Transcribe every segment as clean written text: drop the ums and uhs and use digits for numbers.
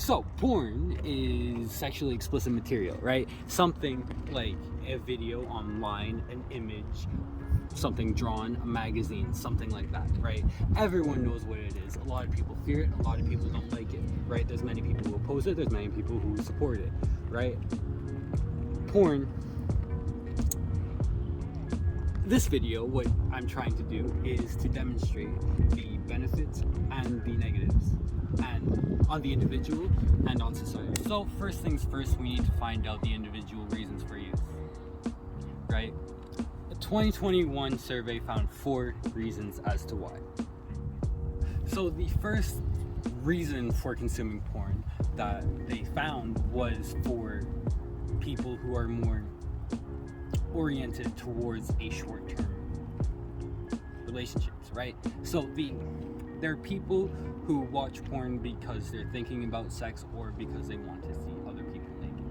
So, porn is sexually explicit material, right? Something like a video online, an image, something drawn, a magazine, something like that, right? Everyone knows what it is. A lot of people fear it, a lot of people don't like it, right? There's many people who oppose it, there's many people who support it, right? Porn. This video, what I'm trying to do is to demonstrate the benefits and the negatives, and on the individual and on society. So first things first, we need to find out the individual reasons for use, right? A 2021 survey found 4 reasons as to why. So the first reason for consuming porn that they found was for people who are more oriented towards a short-term relationships, right? So there are people who watch porn because they're thinking about sex or because they want to see other people naked,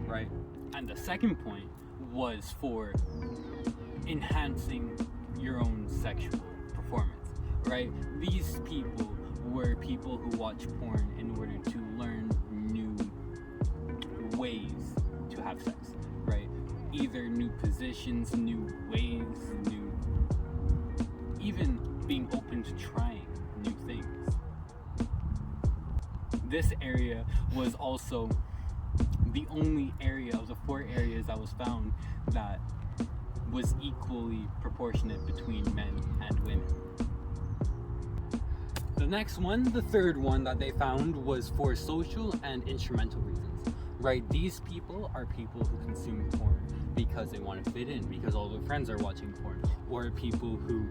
right? And the second point was for enhancing your own sexual performance, right? These people were people who watch porn in order to learn new ways to have sex, right? Either new positions, new ways, even being open to trying new things. This area was also the only area of the 4 areas that was found that was equally proportionate between men and women. The next one, the third one that they found, was for social and instrumental reasons, right? These people are people who consume porn because they want to fit in, because all their friends are watching porn, or people who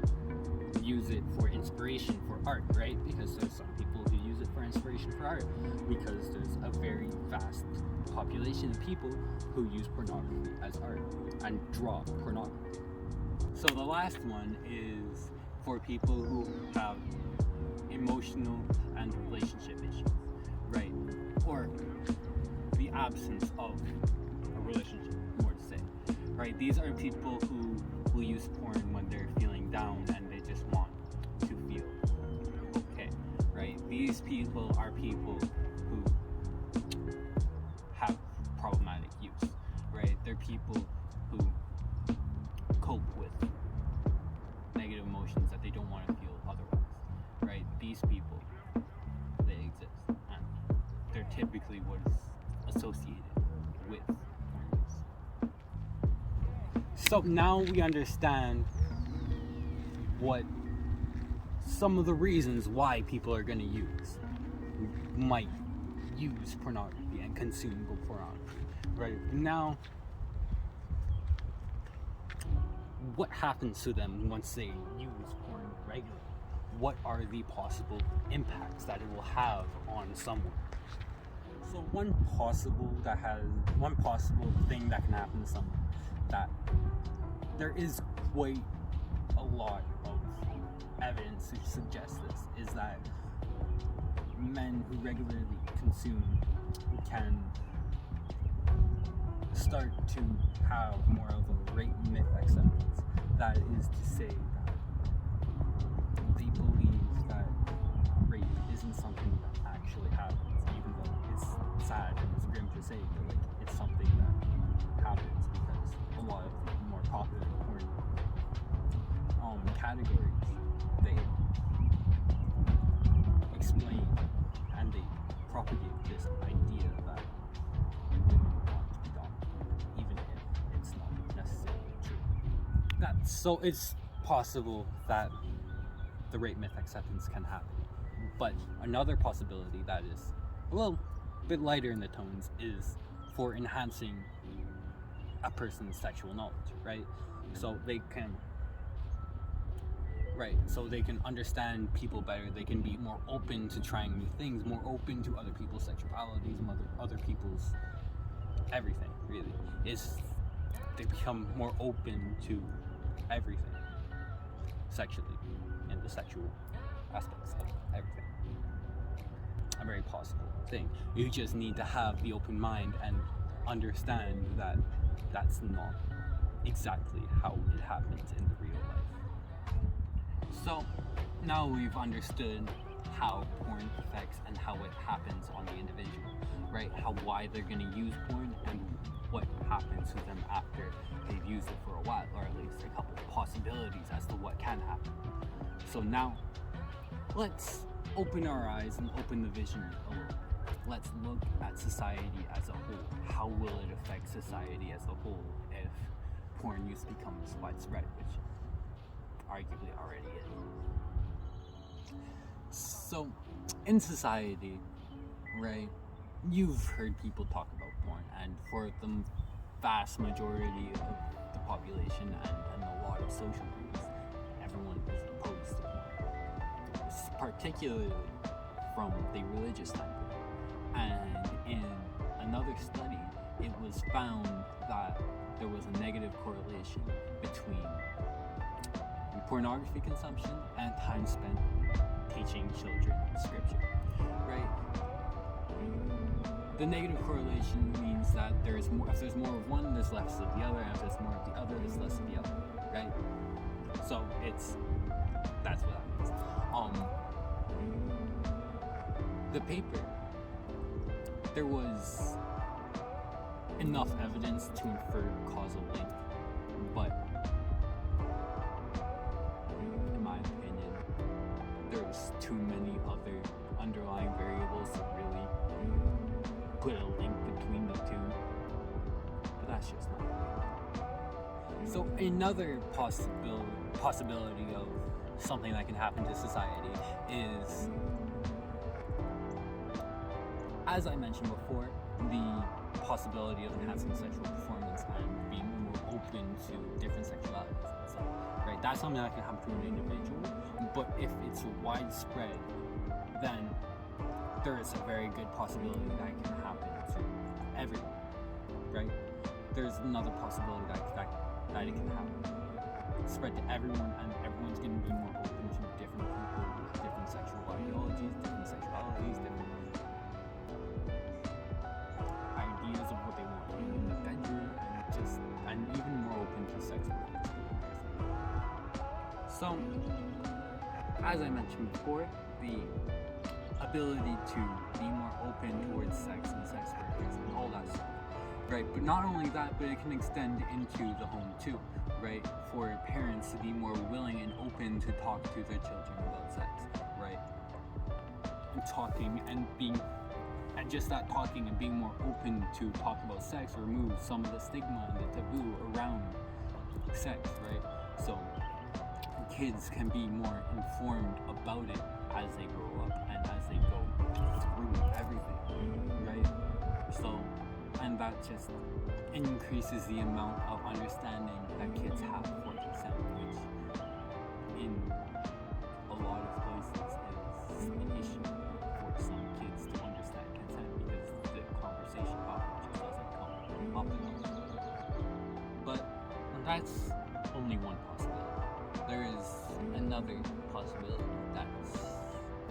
use it for inspiration for art, right? Because there's some people who use it for inspiration for art, because there's a very vast population of people who use pornography as art and draw pornography. So the last one is for people who have emotional and relationship issues, right? Or the absence of a relationship, more to say, right? These are people who will use porn when they're feeling down and they just want to feel okay, right? These people are people who have problematic use, right? They're people who cope with negative emotions that they don't want to feel otherwise, right? These people, they exist, and they're typically what is associated with porn use. So now we understand what some of the reasons why people are going to might use pornography and consume pornography, right? Now, what happens to them once they use porn regularly? What are the possible impacts that it will have on someone? So one possible thing that can happen to someone, that there is quite a lot of evidence to suggest this, is that men who regularly consume can start to have more of a rape myth acceptance. That is to say that they believe that rape isn't something that actually happens, even though it's sad and it's grim to say, but it's something that happens because a lot of the more popular porn categories, they explain and they propagate this idea that women want to be dominated, even if it's not necessarily true. So it's possible that the rape myth acceptance can happen, but another possibility that is a little bit lighter in the tones is for enhancing a person's sexual knowledge, right? So they can understand people better, they can be more open to trying new things, more open to other people's sexualities and other people's everything, really. They become more open to everything sexually, and the sexual aspects of everything. A very possible thing. You just need to have the open mind and understand that that's not exactly how it happens in the real life. So now we've understood how porn affects and how it happens on the individual, right? Why they're going to use porn and what happens to them after they've used it for a while, or at least a couple of possibilities as to what can happen. So now, let's open our eyes and open the vision a little. Let's look at society as a whole. How will it affect society as a whole if porn use becomes widespread, which arguably already is. So, in society, right, you've heard people talk about porn, and for the vast majority of the population and a lot of social groups, everyone is opposed to porn, particularly from the religious standpoint. And in another study, it was found that there was a negative correlation between pornography consumption and time spent teaching children scripture, right? The negative correlation means that there's more. If there's more of one, there's less of the other, and if there's more of the other, there's less of the other, right? So that's what that means. The paper, there was enough evidence to infer causal link, but in my opinion, there's too many other underlying variables to really put a link between the two. But that's just my opinion. So another possibility of something that can happen to society is, as I mentioned before, the possibility of enhancing sexual performance and being more open to different sexualities and stuff, right? That's something that can happen to an individual, but if it's widespread, then there is a very good possibility that it can happen to everyone, right? There's another possibility that it can happen, spread to everyone, and everyone's going to be more open to different people with different sexual ideologies, different sexualities, different ideas of what they want in the bedroom, and even more open to sex work. So, as I mentioned before, the ability to be more open towards sex and sex workers and all that stuff, right? But not only that, but it can extend into the home too, right? For parents to be more willing and open to talk to their children about sex, right? And talking and being, and just that talking and being more open to talk about sex removes some of the stigma and the taboo around sex, right? So kids can be more informed about it as they grow up and as they go through everything, right? So, and that just increases the amount of understanding that kids have for consent, which in a lot of places is an issue for some kids to understand consent, because the conversation topic just doesn't come up enough. But that's only one possibility. There is another possibility that's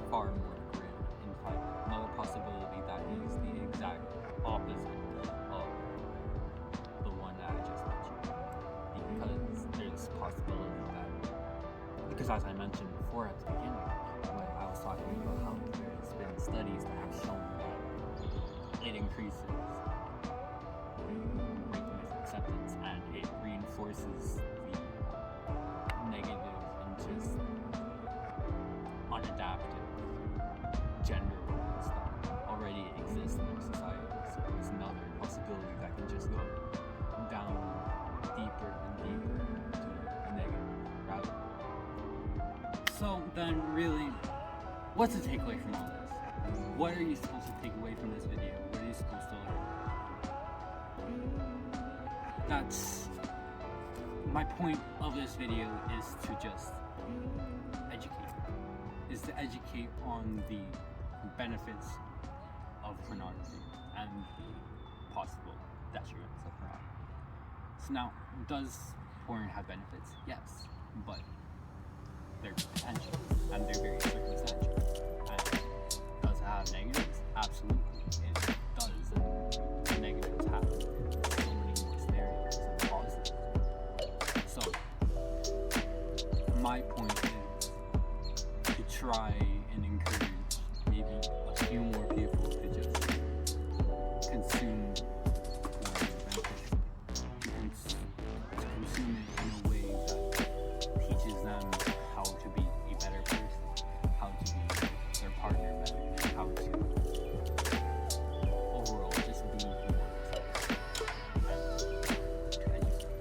far more grim. In fact, another possibility that is the exact opposite of the one that I just mentioned. Because there's possibility that, because as I mentioned before at the beginning, when I was talking about how there's been studies that have shown that it increases rape acceptance and it reinforces the negative and just unadaptive gender roles that already exist in our society. So there's another possibility that can just go down deeper and deeper into the negative route. So then really, what's the takeaway from all this? What are you supposed to take away from this video? What are you supposed to learn? That's my point of this video, is to just educate on the benefits of pornography and the possible detriments of pornography. So now, does porn have benefits? Yes, but they're potential and they're very circumstantial. And does it have negatives? Absolutely, it does. And negatives have so many more scenarios and positives. So my point is to try try and encourage maybe a few more people to just consume porn beneficially and to consume it in a way that teaches them how to be a better person, how to be their partner better, how to overall just be more themselves. To educate,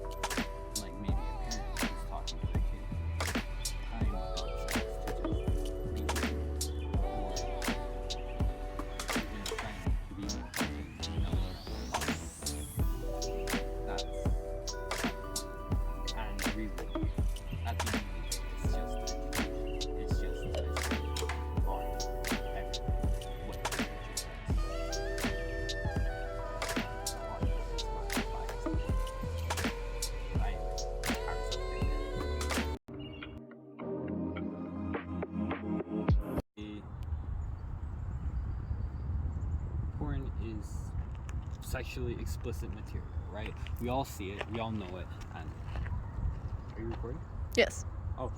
like maybe a parent who's talking to their kid, time without sex to just be good, or even a friend to be more open, that's and really at the end of the day it's just education. It's just education on everything, what education is. Porn is sexually explicit material, right? We all see it, we all know it, and are you recording? Yes. Oh,